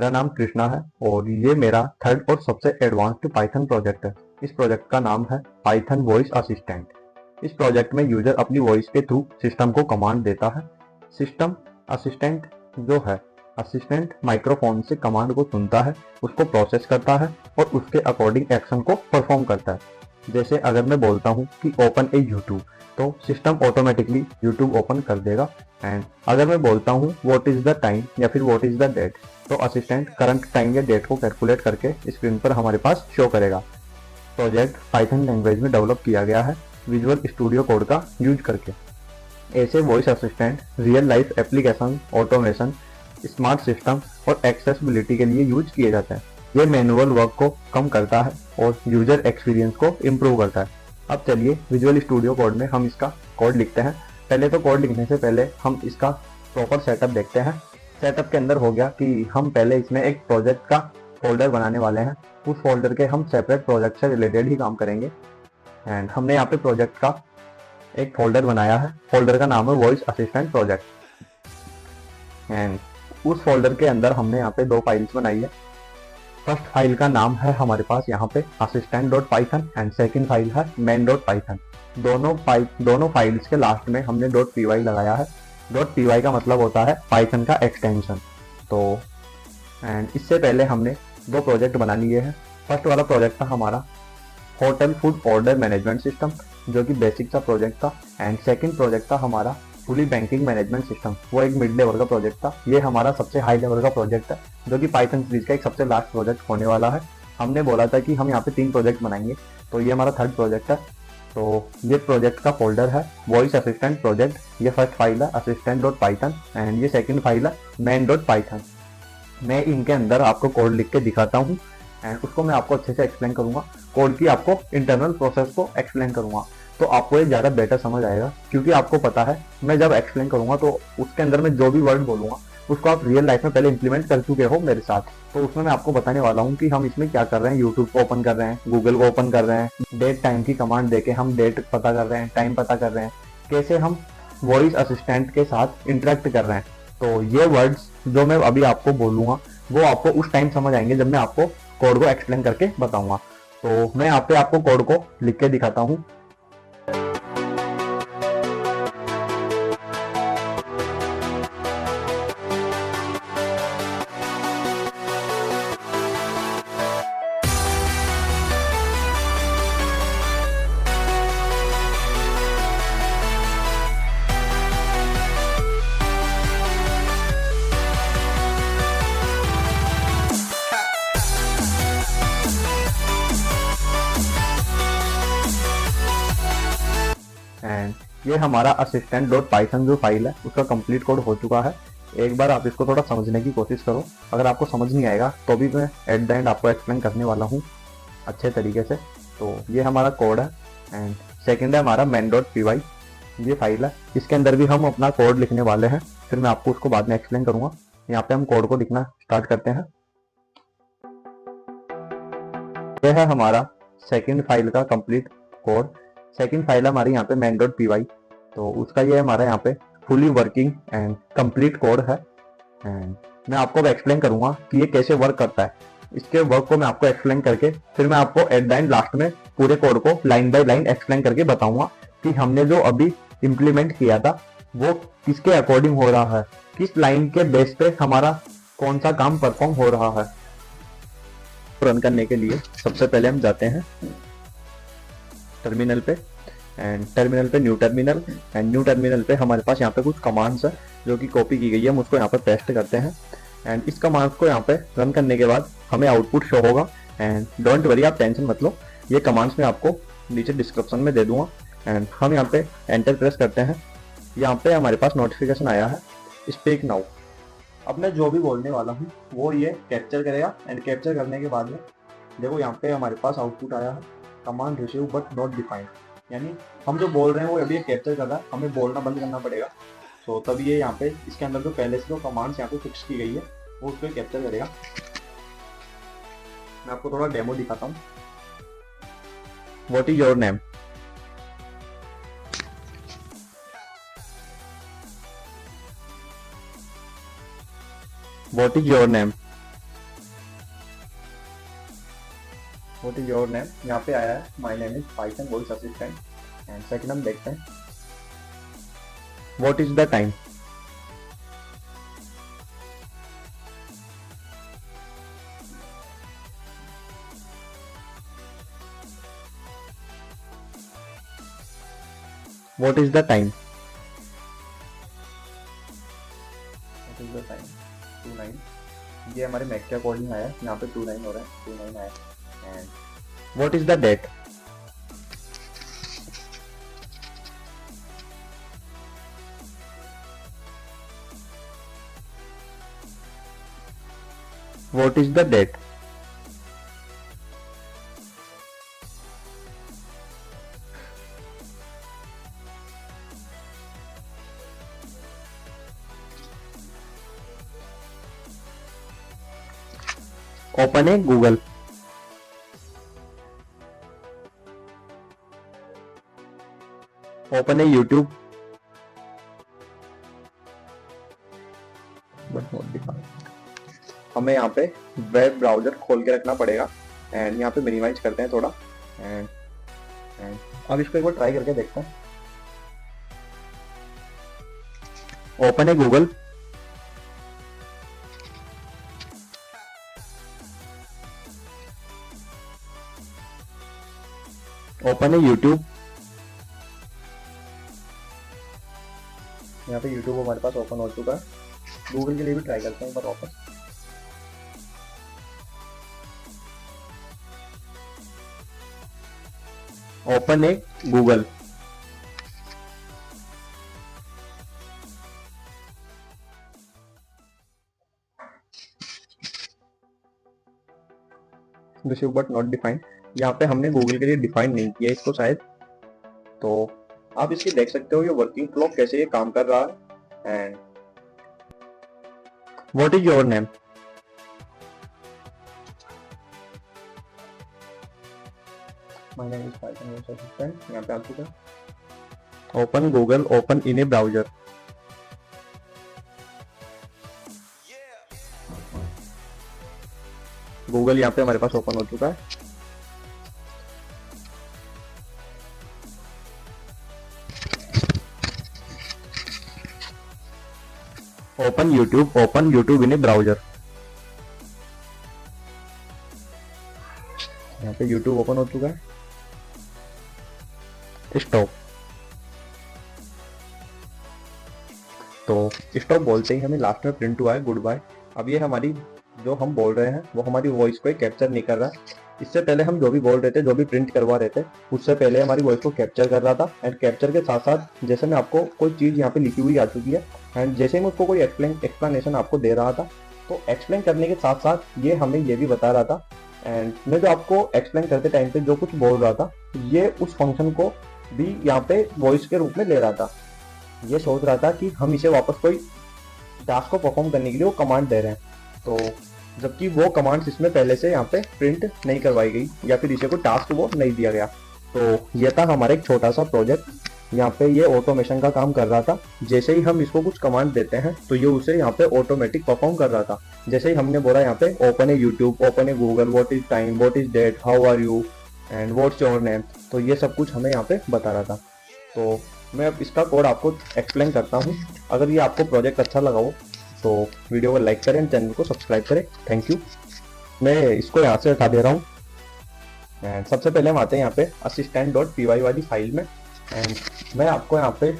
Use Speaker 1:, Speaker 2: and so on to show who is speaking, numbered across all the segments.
Speaker 1: मेरा नाम कृष्णा है और ये मेरा थर्ड और सबसे एडवांस्ड पाइथन प्रोजेक्ट है। इस प्रोजेक्ट का नाम है पाइथन वॉइस असिस्टेंट। इस प्रोजेक्ट में यूजर अपनी वॉइस के थ्रू सिस्टम को कमांड देता है। सिस्टम असिस्टेंट जो है, असिस्टेंट माइक्रोफोन से कमांड को सुनता है, उसको प्रोसेस करता है और उसके अकॉर्डिंग एक्शन को परफॉर्म करता है। जैसे अगर मैं बोलता हूँ कि ओपन ए यूट्यूब, तो सिस्टम ऑटोमेटिकली यूट्यूब ओपन कर देगा। एंड अगर मैं बोलता हूँ व्हाट इज द टाइम या फिर व्हाट इज द डेट, तो असिस्टेंट करंट टाइम या डेट को कैलकुलेट करके स्क्रीन पर हमारे पास शो करेगा। प्रोजेक्ट पाइथन लैंग्वेज में डेवलप किया गया है विजुअल स्टूडियो कोड का यूज करके। ऐसे voice assistant real life application, automation, smart system और एक्सेसिबिलिटी के लिए यूज किए जाते हैं। ये मैनुअल वर्क को कम करता है और यूजर एक्सपीरियंस को इम्प्रूव करता है। अब चलिए विजुअल स्टूडियो कोड में हम इसका कोड लिखते हैं। पहले तो कोड लिखने से पहले हम इसका प्रॉपर सेटअप देखते हैं। सेटअप के अंदर हो गया कि हम पहले इसमें एक प्रोजेक्ट का फोल्डर बनाने वाले हैं। उस फोल्डर के हम सेपरेट प्रोजेक्ट से रिलेटेड ही काम करेंगे। एंड हमने यहाँ पे प्रोजेक्ट का एक फोल्डर बनाया है। फोल्डर का नाम है वॉइस असिस्टेंट प्रोजेक्ट। एंड उस फोल्डर के अंदर हमने यहाँ पे 2 फाइल्स बनाई है। फर्स्ट फाइल का नाम है हमारे पास यहाँ पे assistant.python एंड सेकंड फाइल है main.python। दोनों फाइल्स के लास्ट में हमने .py लगाया है। .py का मतलब होता है पाइथन का एक्सटेंशन। तो एंड इससे पहले हमने 2 प्रोजेक्ट बना लिए हैं। फर्स्ट वाला प्रोजेक्ट था हमारा hotel food order management system, जो कि बेसिक सा प्रोजेक्ट था। एंड सेकंड प्रोजेक्ट था हमारा फुली बैंकिंग मैनेजमेंट सिस्टम, वो एक मिड लेवल का प्रोजेक्ट था। ये हमारा सबसे हाई लेवल का प्रोजेक्ट है, जो कि पाइथन सीरीज का एक सबसे लास्ट प्रोजेक्ट होने वाला है। हमने बोला था कि हम यहाँ पे 3 प्रोजेक्ट बनाएंगे, तो ये हमारा थर्ड प्रोजेक्ट है। तो ये प्रोजेक्ट का फोल्डर है वॉइस असिस्टेंट प्रोजेक्ट। ये फर्स्ट फाइल है assistant.python एंड ये सेकंड फाइल है main.python। मैं इनके अंदर आपको कोड लिख के दिखाता हूँ एंड उसको मैं आपको अच्छे से एक्सप्लेन करूंगा। कोड की आपको इंटरनल प्रोसेस को एक्सप्लेन करूंगा, तो आपको ये ज़्यादा बेटर समझ आएगा। क्योंकि आपको पता है मैं जब एक्सप्लेन करूंगा तो उसके अंदर मैं जो भी वर्ड बोलूंगा उसको आप रियल लाइफ में पहले इंप्लीमेंट कर चुके हो मेरे साथ। तो उसमें मैं आपको बताने वाला हूँ कि हम इसमें क्या कर रहे हैं। यूट्यूब को ओपन कर रहे हैं, गूगल को ओपन कर रहे हैं, डेट टाइम की कमांड देके हम डेट पता कर रहे हैं, टाइम पता कर रहे हैं, कैसे हम वॉइस असिस्टेंट के साथ इंटरेक्ट कर रहे हैं। तो ये वर्ड्स जो मैं अभी आपको बोलूंगा वो आपको उस टाइम समझ आएंगे जब मैं आपको कोड को एक्सप्लेन करके बताऊंगा। तो मैं यहाँ पे आपको कोड को लिख के दिखाता हूँ। एंड ये हमारा assistant.python जो फाइल है उसका कंप्लीट कोड हो चुका है। एक बार आप इसको थोड़ा समझने की कोशिश करो। अगर आपको समझ नहीं आएगा तो भी मैं एट द एंड आपको एक्सप्लेन करने वाला हूँ अच्छे तरीके से। तो ये हमारा कोड है एंड सेकंड है हमारा main.py। ये फाइल है, इसके अंदर भी हम अपना कोड लिखने वाले हैं, फिर मैं आपको उसको बाद में एक्सप्लेन करूंगा। यहाँ पे हम कोड को लिखना स्टार्ट करते हैं। यह है हमारा सेकंड फाइल का कंप्लीट कोड। सेकंड फाइल है हमारी यहाँ पे main.py। तो उसका ये हमारा यहाँ पे fully working and complete code है। एंड मैं आपको एक्सप्लेन करूंगा कि ये कैसे वर्क करता है। इसके वर्क को मैं आपको एक्सप्लेन करके फिर मैं आपको एट द एंड लास्ट में पूरे कोड को लाइन बाय लाइन एक्सप्लेन करके बताऊंगा कि हमने जो अभी इम्प्लीमेंट किया था वो किसके अकॉर्डिंग हो रहा है, किस लाइन के बेस पे हमारा कौन सा काम परफॉर्म हो रहा है। रन करने के लिए सबसे पहले हम जाते हैं टर्मिनल पे एंड टर्मिनल पे new terminal. And new terminal पे हमारे पास यहाँ पे कुछ कमांड्स है जो कि कॉपी की गई है, हम उसको यहाँ पे पेस्ट करते हैं। एंड इस कमांड्स को यहाँ पे रन करने के बाद हमें आउटपुट शो होगा। एंड डोंट वरी, आप टेंशन मत लो, ये कमांड्स मैं आपको नीचे डिस्क्रिप्शन में दे दूंगा। एंड हम यहाँ पे एंटर प्रेस करते हैं। यहाँ पे हमारे पास नोटिफिकेशन आया है स्पीक नाउ। अब मैं जो भी बोलने वाला हूँ वो ये कैप्चर करेगा। एंड कैप्चर करने के बाद में देखो यहाँ पे हमारे पास आउटपुट आया है command receive but not defined, यानी हम जो बोल रहे हैं वो अभी ये कैप्चर कर रहा है, हमें बोलना बंद करना पड़ेगा। तो तब ये यहाँ पे इसके अंदर जो पहले से जो कमांड्स यहाँ पे फिक्स की गई है वो उसको कैप्चर करेगा। मैं आपको थोड़ा डेमो दिखाता हूँ। What is your name, what is your name, what is your name, यहाँ पे आया है my name is Python voice assistant. And second हम देखते हैं what is the time. What is the time, what is the time 29। ये हमारे Mac के अकॉर्डिंग आया है, यहाँ पे 29 हो रहा है, 29 आया। And what is the date, what is the date, open है गूगल, ओपन है यूट्यूब, बट नॉट डिफाइंड। हमें यहाँ पे वेब ब्राउजर खोल के रखना पड़ेगा। एंड यहाँ पे मिनिमाइज करते हैं थोड़ा। एंड अब इसको एक बार ट्राई करके देखते हैं। ओपन है गूगल, ओपन है यूट्यूब, यहाँ पे यूट्यूब हमारे पास ओपन हो चुका है। गूगल के लिए भी ट्राई करते हैं एक बार वापस। ओपन है Google, this is but not defined. यहाँ पे हमने गूगल के लिए डिफाइन नहीं किया इसको शायद, तो आप इसकी देख सकते हो ये वर्किंग फ्लो कैसे ये काम कर रहा है। And what is your name, my name is Python voice assistant, यहाँ पे आ चुका है। Open Google, open in A browser, Google यहाँ पे हमारे पास ओपन हो चुका है। Open YouTube in A browser, यहाँ पे यूट्यूब ओपन हो चुका है। स्टॉप, तो स्टॉप बोलते ही हमें लास्ट में प्रिंट हुआ है गुड बाय। अब ये हमारी जो हम बोल रहे हैं वो हमारी वॉइस को कैप्चर नहीं कर रहा है। इससे पहले हम जो भी बोल रहे थे, जो भी प्रिंट करवा रहे थे, उससे पहले हमारी वॉइस को कैप्चर कर रहा था। एंड कैप्चर के साथ साथ जैसे मैं आपको कोई चीज़ यहाँ पे लिखी हुई आ चुकी है, एंड जैसे ही मैं उसको कोई एक्सप्लेनेशन आपको दे रहा था, तो एक्सप्लेन करने के साथ साथ ये हमें ये भी बता रहा था। एंड मैं जो आपको एक्सप्लेन करते टाइम पे जो कुछ बोल रहा था, ये उस फंक्शन को भी यहाँ पे वॉइस के रूप में ले रहा था। ये सोच रहा था कि हम इसे वापस कोई टास्क को परफॉर्म करने के लिए वो कमांड दे रहे हैं, तो जबकि वो कमांड्स इसमें पहले से यहाँ पे प्रिंट नहीं करवाई गई या फिर इसे कोई टास्क वो नहीं दिया गया। तो ये था हमारा एक छोटा सा प्रोजेक्ट, यहाँ पे ये ऑटोमेशन का काम कर रहा था। जैसे ही हम इसको कुछ कमांड देते हैं तो ये उसे यहाँ पे ऑटोमेटिक परफॉर्म कर रहा था। जैसे ही हमने बोला यहाँ पे ओपन है यूट्यूब, ओपन है Google, what is time, what is date, how are you and what's your name, तो ये सब कुछ हमें यहाँ पे बता रहा था। तो मैं अब इसका कोड आपको एक्सप्लेन करता हूँ। अगर ये आपको प्रोजेक्ट अच्छा लगा हो तो वीडियो को लाइक करें, चैनल को सब्सक्राइब करें। Thank you. मैं इसको यहाँ से हटा दे रहा हूँ। एंड सबसे पहले हम आते हैं यहाँ पे assistant.py वाली फाइल में। एंड मैं आपको यहाँ पे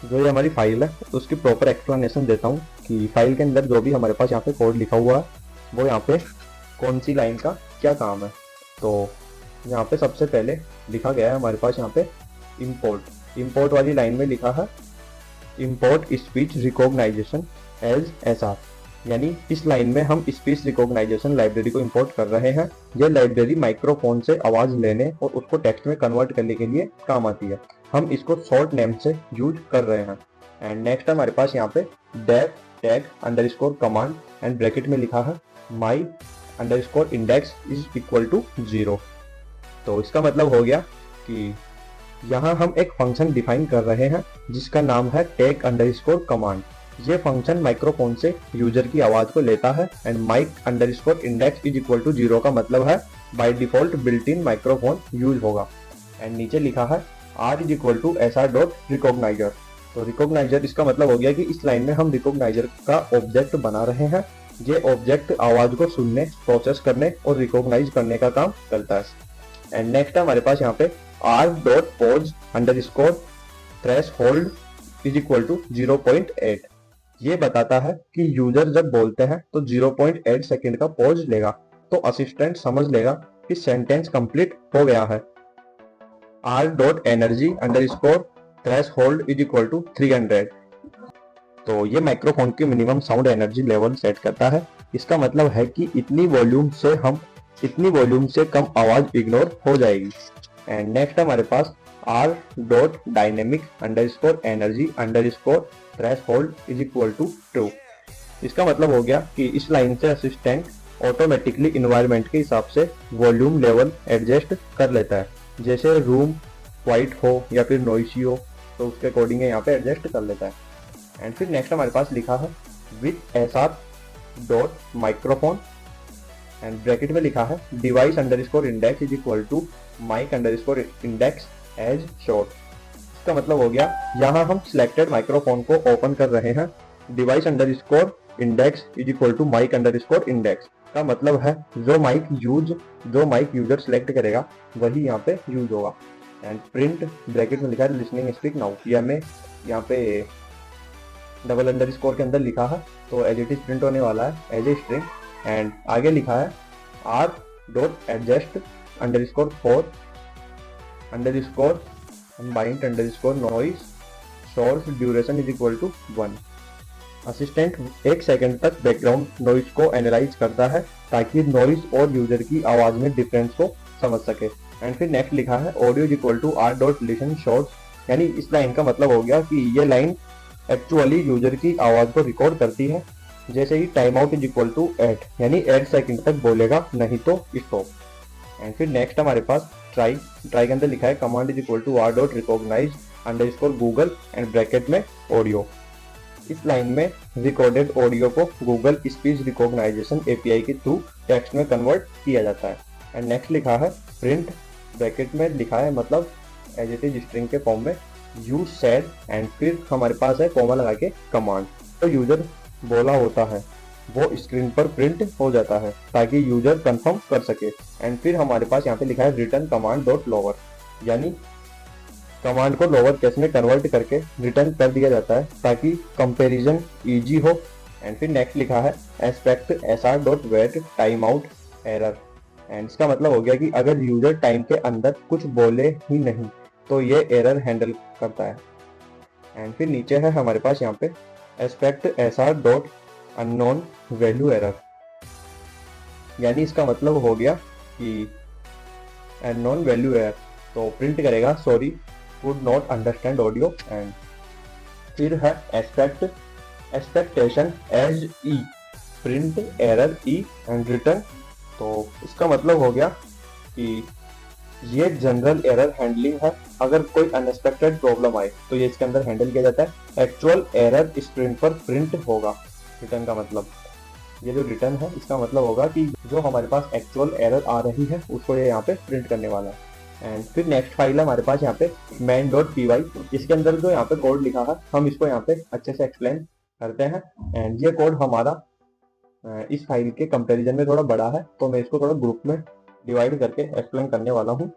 Speaker 1: जो ये हमारी फाइल है उसकी प्रॉपर एक्सप्लेनेशन देता हूँ कि फाइल के अंदर जो भी हमारे पास यहाँ पे कोड लिखा हुआ है वो यहाँ पे कौन सी लाइन का क्या काम है। तो यहाँ पे सबसे पहले लिखा गया है हमारे पास यहाँ पे इम्पोर्ट वाली लाइन में लिखा है import speech recognition as SR, यानी इस लाइन में हम स्पीच रिकॉग्नाइजेशन लाइब्रेरी को इंपोर्ट कर रहे हैं। यह लाइब्रेरी माइक्रोफोन से आवाज लेने और उसको टेक्स्ट में कन्वर्ट करने के लिए काम आती है। हम इसको शॉर्ट नेम से यूज कर रहे हैं। एंड नेक्स्ट हमारे पास यहाँ पे def tag underscore command and bracket में लिखा है my underscore index is equal to 0। तो इसका मतलब हो गया कि यहाँ हम एक फंक्शन डिफाइन कर रहे हैं जिसका नाम है टैग अंडरस्कोर कमांड। ये फंक्शन माइक्रोफोन से यूजर की आवाज को लेता है and mic underscore index is equal to 0 का मतलब है by default built in microphone use होगा। एंड नीचे लिखा है R is equal to S R dot recognizer. तो रिकॉग्नाइजर इसका मतलब हो गया कि इस लाइन में हम रिकॉग्नाइजर का ऑब्जेक्ट बना रहे हैं। ये ऑब्जेक्ट आवाज को सुनने, प्रोसेस करने और रिकॉग्नाइज करने का काम करता है। एंड नेक्स्ट हमारे पास यहाँ पे R dot pause underscore threshold is equal to 0.8। ये बताता है कि यूजर जब बोलते हैं तो 0.8 सेकंड का पॉज लेगा तो असिस्टेंट समझ लेगा कि सेंटेंस कंप्लीट हो गया है। R dot energy underscore threshold is equal to 300। तो ये माइक्रोफोन की minimum sound energy level set करता है। इसका मतलब है कि इतनी वॉल्यूम से कम आवाज इग्नोर हो जाएगी। एंड नेक्स्ट हमारे पास R dot dynamic underscore energy underscore threshold is equal to true. इसका मतलब हो गया कि इस लाइन से असिस्टेंट ऑटोमेटिकली इन्वायरमेंट के हिसाब से वॉल्यूम लेवल एडजस्ट कर लेता है। जैसे रूम क्वाइट हो या फिर नॉइसी हो तो उसके अकॉर्डिंग यहाँ पे एडजस्ट कर लेता है। एंड फिर नेक्स्ट हमारे पास लिखा है with S R dot microphone and bracket में लिखा है device underscore index is equal to mic underscore index as short. इसका मतलब हो गया यहाँ हम सिलेक्टेड माइक्रोफोन को ओपन कर रहे हैं। Device underscore index is equal to mic underscore index का मतलब है जो माइक यूजर सिलेक्ट करेगा वही यहाँ पे यूज होगा। एंड प्रिंट ब्रैकेट में लिखा है लिसनिंग स्पीक नाउ। ये हमें यहाँ पे डबल अंडरस्कोर के अंदर लिखा है तो एज इट इज प्रिंट होने वाला है एज ए स्ट्रिंग। एंड आगे लिखा है R dot adjust underscore for underscore bind underscore noise source duration is equal to 1। Assistant 1 second तक बैकग्राउंड नॉइस को एनालाइज करता है ताकि नॉइस और यूजर की आवाज में डिफरेंस को समझ सके। एंड फिर नेक्स्ट लिखा है audio is equal to R dot listen shorts. यानी इस लाइन का मतलब हो गया कि ये लाइन एक्चुअली यूजर की आवाज को रिकॉर्ड करती है। जैसे ही time out is equal to 8 यानी 8 सेकंड तक बोलेगा नहीं तो स्टॉप। एंड फिर नेक्स्ट हमारे पास ट्राई के अंदर लिखा है command is equal to R dot recognize underscore Google and bracket में ऑडियो। इस लाइन में रिकॉर्डेड ऑडियो को गूगल स्पीच रिकॉग्नाइजेशन एपीआई के थ्रू टेक्स्ट में कन्वर्ट किया जाता है। एंड नेक्स्ट लिखा है प्रिंट ब्रैकेट में लिखा है मतलब एज इट इज स्ट्रिंग के फॉर्म में यूज सेड एंड फिर हमारे पास है कॉमा लगा के कमांड। तो यूजर बोला होता है वो स्क्रीन पर प्रिंट हो जाता है ताकि यूजर कंफर्म कर सके। एंड फिर हमारे पास यहाँ पे लिखा है रिटर्न कमांड डॉट लोअर यानी कमांड को लोअर केस में कन्वर्ट करके रिटर्न कर दिया जाता है ताकि कंपैरिजन इजी हो। एंड फिर नेक्स्ट लिखा है except S R dot wait time out error. And इसका मतलब हो गया कि अगर यूजर टाइम के अंदर कुछ बोले ही नहीं तो ये एरर हैंडल करता है। एंड फिर नीचे है हमारे पास यहाँ पे except S R dot unknown value error यानी इसका मतलब हो गया कि अननोन वैल्यू एरर तो प्रिंट करेगा sorry would not understand audio. And फिर है expectation as E print error E and return. तो इसका मतलब हो गया कि ये जनरल एरर हैंडलिंग है। अगर कोई अनएक्सपेक्टेड प्रॉब्लम आए तो ये इसके अंदर हैंडल किया जाता है। एक्चुअल एरर स्क्रीन पर प्रिंट होगा। रिटर्न का मतलब ये जो रिटर्न है इसका मतलब होगा कि जो हमारे पास एक्चुअल एरर आ रही है उसको ये यहाँ पे प्रिंट करने वाला है। एंड फिर नेक्स्ट फाइल है हमारे पास यहाँ पे main.py। इसके अंदर जो यहाँ पे कोड लिखा है हम इसको यहाँ पे अच्छे से एक्सप्लेन करते हैं। एंड ये कोड हमारा इस फाइल के कंपैरिजन में थोड़ा बड़ा है तो मैं इसको थोड़ा ग्रुप में डिवाइड करके एक्सप्लेन करने वाला हूँ।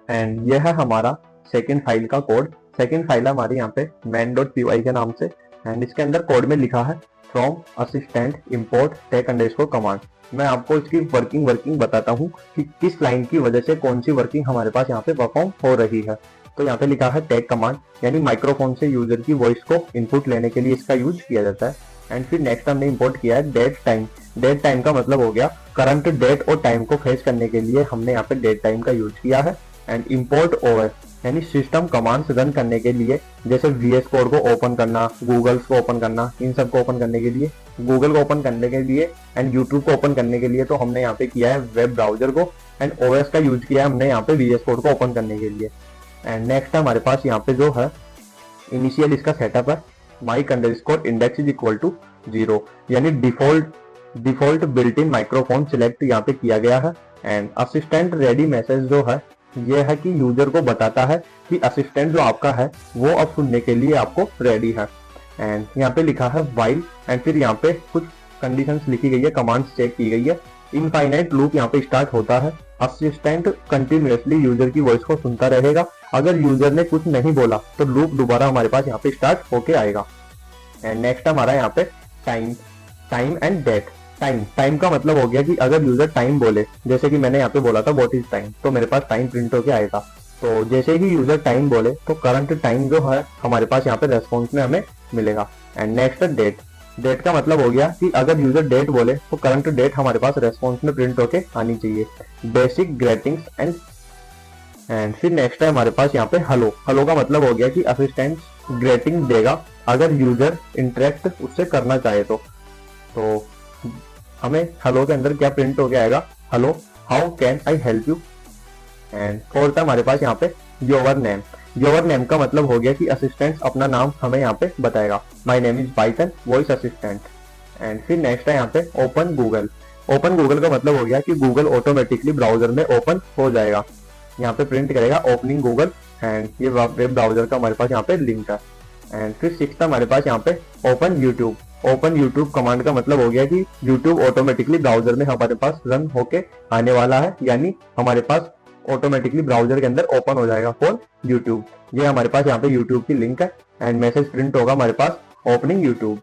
Speaker 1: एंड ये है हमारा सेकेंड फाइल का कोड। सेकेंड फाइल है हमारी यहाँ पे main.py के नाम से। एंड इसके अंदर कोड में लिखा है from assistant import take underscore command. मैं आपको इसकी वर्किंग बताता हूँ कि किस लाइन की वजह से कौन सी वर्किंग हमारे पास यहाँ पे परफॉर्म हो रही है। तो यहाँ पे लिखा है टेक कमांड यानी माइक्रोफोन से यूजर की वॉइस को इनपुट लेने के लिए इसका यूज किया जाता है। एंड फिर नेक्स्ट हमने इंपोर्ट किया है डेट टाइम। डेट टाइम का मतलब हो गया करंट डेट और टाइम को फेच करने के लिए हमने यहाँ पे डेट टाइम का यूज किया है। एंड इम्पोर्ट ओएस यानी सिस्टम कमांड्स रन करने के लिए जैसे VS कोड को ओपन करना, गूगल को ओपन करना, इन सब को ओपन करने के लिए, गूगल को ओपन करने के लिए एंड यूट्यूब को ओपन करने के लिए तो हमने यहाँ पे किया है वेब ब्राउजर को। एंड OS का यूज किया है हमने यहाँ पे VS कोड को ओपन करने के लिए। एंड नेक्स्ट हमारे पास यहाँ पे जो है इनिशियल इसका सेटअप है। Mic underscore index is equal to 0, यानी default built in microphone select यहाँ पे किया गया है। एंड असिस्टेंट रेडी मैसेज जो है ये है कि यूजर को बताता है कि असिस्टेंट जो आपका है वो अब सुनने के लिए आपको रेडी है। एंड यहाँ पे लिखा है व्हाइल, एंड फिर यहाँ पे कुछ कंडीशंस लिखी गई है, कमांड्स चेक की गई है। इनफाइनाइट लूप यहाँ पे स्टार्ट होता है। असिस्टेंट कंटिन्यूअसली यूजर की वॉइस को सुनता रहेगा। अगर यूजर ने कुछ नहीं बोला तो लूप दोबारा हमारे पास यहाँ पे स्टार्ट होके आएगा। एंड नेक्स्ट हमारा यहाँ पे टाइम एंड डेट। टाइम का मतलब हो गया कि अगर यूजर टाइम बोले, जैसे कि मैंने यहाँ पे बोला था व्हाट इज टाइम, तो मेरे पास टाइम प्रिंट होके आएगा। तो जैसे ही यूजर टाइम बोले तो करंट टाइम जो है हमारे पास यहाँ पे रेस्पॉन्स में हमें मिलेगा। एंड नेक्स्ट डेट का मतलब हो गया कि अगर यूजर डेट बोले तो करंट डेट हमारे पास रेस्पॉन्स में प्रिंट होके आनी चाहिए। बेसिक ग्रीटिंग्स एंड फिर नेक्स्ट है हमारे पास यहाँ पे हेलो का मतलब हो गया कि असिस्टेंट ग्रीटिंग देगा अगर यूजर इंटरेक्ट उससे करना चाहे तो हमें हेलो के अंदर क्या प्रिंट हो गया आएगा, hello how can I help you. And fourth हमारे पास यहाँ पे योर नेम का मतलब हो गया कि असिस्टेंट अपना नाम हमें यहाँ पे बताएगा, my name is Python voice assistant. And फिर नेक्स्ट है यहाँ पे ओपन गूगल का मतलब हो गया कि गूगल ऑटोमेटिकली ब्राउजर में ओपन हो जाएगा। यहाँ पे प्रिंट करेगा ओपनिंग गूगल, एंड ये वेब ब्राउजर का हमारे पास यहाँ पे लिंक है। एंड फिर सिक्स्थ हमारे पास यहाँ पे ओपन यूट्यूब कमांड का मतलब हो गया कि यूट्यूब ऑटोमेटिकली ब्राउजर में हमारे पास रन होके आने वाला है, यानी हमारे पास ऑटोमेटिकली ब्राउजर के अंदर ओपन हो जाएगा फॉर यूट्यूब। ये हमारे पास यहाँ पे यूट्यूब की लिंक है। एंड मैसेज प्रिंट होगा हमारे पास ओपनिंग यूट्यूब।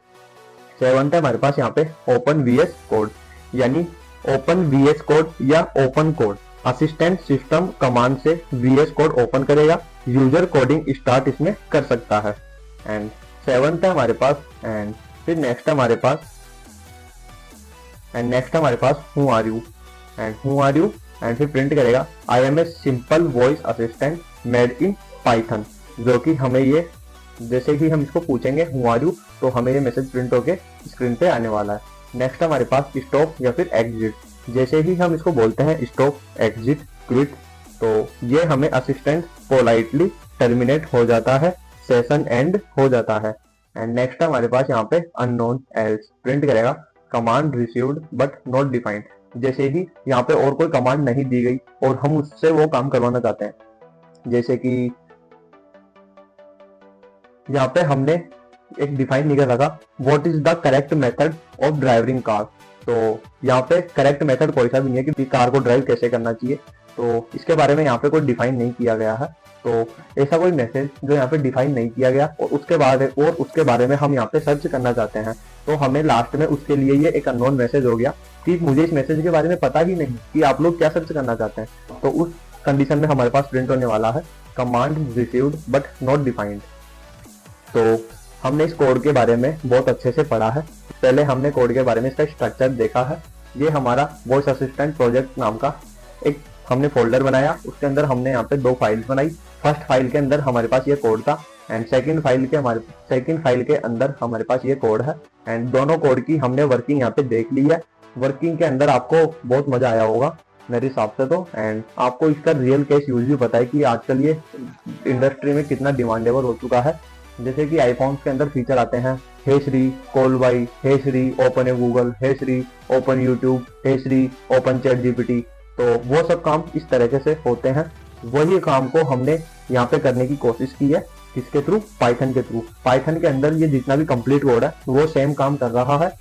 Speaker 1: सेवंथ है हमारे पास यहाँ पे ओपन वीएस कोड, यानी ओपन वीएस कोड या open code. Assistant system command से वीएस कोड ओपन करेगा, यूजर कोडिंग स्टार्ट इसमें कर सकता है। एंड सेवंथ है हमारे पास। एंड फिर नेक्स्ट हमारे पास हु आर यू एंड फिर प्रिंट करेगा I am a simple voice assistant made in Python, जो कि हमें ये जैसे कि हम इसको पूछेंगे हु आर यू तो हमें ये मैसेज प्रिंट होके स्क्रीन पे आने वाला है। नेक्स्ट हमारे पास स्टॉप या फिर एग्जिट, जैसे ही हम इसको बोलते हैं स्टॉप एग्जिट क्विट तो ये हमें असिस्टेंट पोलाइटली टर्मिनेट हो जाता है, सेशन एंड हो जाता है। एंड नेक्स्ट हमारे पास यहाँ पे अननोन एल्स प्रिंट करेगा command received but not defined, जैसे कि यहाँ पे और कोई कमांड नहीं दी गई और हम उससे वो काम करवाना चाहते हैं। जैसे कि यहाँ पे हमने एक डिफाइन नहीं कर रखा what is the correct method of driving car, तो यहाँ पे करेक्ट मेथड कोई सा भी नहीं है कि कार को ड्राइव कैसे करना चाहिए, तो इसके बारे में यहाँ पे कोई डिफाइन नहीं किया गया है। तो ऐसा कोई मैसेज जो यहाँ पे डिफाइन नहीं किया गया और उसके बारे में हम यहाँ पे सर्च करना चाहते हैं, तो हमें लास्ट में उसके लिए ये एक अननोन मैसेज हो गया कि मुझे इस मैसेज के बारे में पता ही नहीं कि आप लोग क्या सर्च करना चाहते हैं, तो उस कंडीशन में हमारे पास प्रिंट होने वाला है command received but not defined. तो हमने इस कोड के बारे में बहुत अच्छे से पढ़ा है। पहले हमने कोड के बारे में इसका स्ट्रक्चर देखा है। ये हमारा वॉइस असिस्टेंट प्रोजेक्ट नाम का एक हमने फोल्डर बनाया, उसके अंदर हमने यहाँ पे 2 फाइल्स बनाई। फर्स्ट फाइल के अंदर हमारे पास ये कोड था एंड सेकंड फाइल के अंदर हमारे पास ये कोड है। एंड दोनों कोड की हमने वर्किंग यहाँ पे देख ली है। वर्किंग के अंदर आपको बहुत मजा आया होगा मेरे हिसाब से तो, एंड आपको इसका रियल केस यूज भी पता है कि आजकल ये इंडस्ट्री में कितना डिमांडेबल हो चुका है। जैसे कि आईफोन के अंदर फीचर आते हैं hey Siri call bye, hey Siri open a Google, hey Siri open YouTube, hey Siri open ChatGPT, तो वो सब काम इस तरीके से होते हैं। वही काम को हमने यहाँ पे करने की कोशिश की है, किसके थ्रू, पाइथन के थ्रू। पाइथन के अंदर ये जितना भी कंप्लीट कोड है वो सेम काम कर रहा है,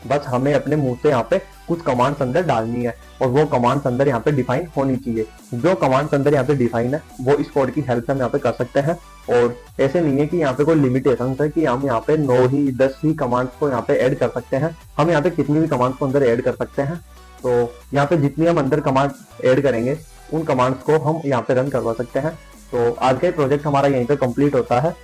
Speaker 1: बस हमें अपने मुंह से यहाँ पे कुछ कमांड्स अंदर डालनी है और वो कमांड्स अंदर यहाँ पे डिफाइन होनी चाहिए। जो कमांड्स अंदर यहाँ पे डिफाइन है वो इस कोड की हेल्प से हम यहाँ पे कर सकते हैं। और ऐसे नहीं है कि यहाँ पे कोई लिमिटेशन है कि हम यहाँ पे 9 ही 10 ही कमांड्स को यहाँ पे ऐड कर सकते हैं। हम यहाँ पे कितनी भी कमांड्स को अंदर ऐड कर सकते हैं। तो यहाँ पे जितनी हम अंदर कमांड ऐड करेंगे उन कमांड्स को हम यहाँ पे रन करवा सकते हैं। तो आज का प्रोजेक्ट हमारा यहीं पे कंप्लीट होता है।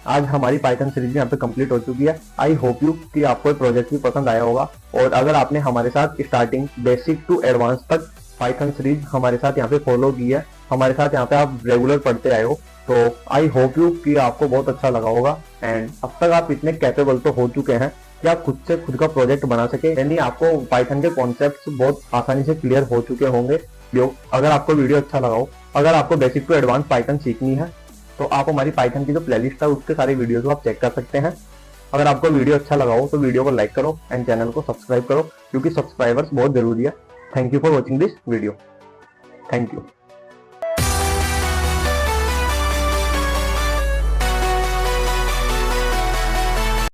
Speaker 1: आज हमारी पाइथन सीरीज यहाँ पे कंप्लीट हो चुकी है। आई होप यू कि आपको ये प्रोजेक्ट भी पसंद आया होगा। और अगर आपने हमारे साथ स्टार्टिंग बेसिक टू एडवांस तक पाइथन सीरीज हमारे साथ यहाँ पे फॉलो की है, हमारे साथ यहाँ पे आप रेगुलर पढ़ते आए हो, तो आई होप यू कि आपको बहुत अच्छा लगा होगा। एंड अब तक आप इतने कैपेबल तो हो चुके हैं कि आप खुद से खुद का प्रोजेक्ट बना सके, यानी आपको पाइथन के कॉन्सेप्ट्स बहुत आसानी से क्लियर हो चुके होंगे। अगर आपको वीडियो अच्छा लगा हो, अगर आपको बेसिक टू एडवांस पाइथन सीखनी है, तो आप हमारी पाइथन की जो प्लेलिस्ट है उसके सारे वीडियोस को आप चेक कर सकते हैं। अगर आपको वीडियो अच्छा लगा हो तो वीडियो को लाइक करो एंड चैनल को सब्सक्राइब करो, क्योंकि सब्सक्राइबर्स बहुत जरूरी है। Thank you for watching this video. Thank you.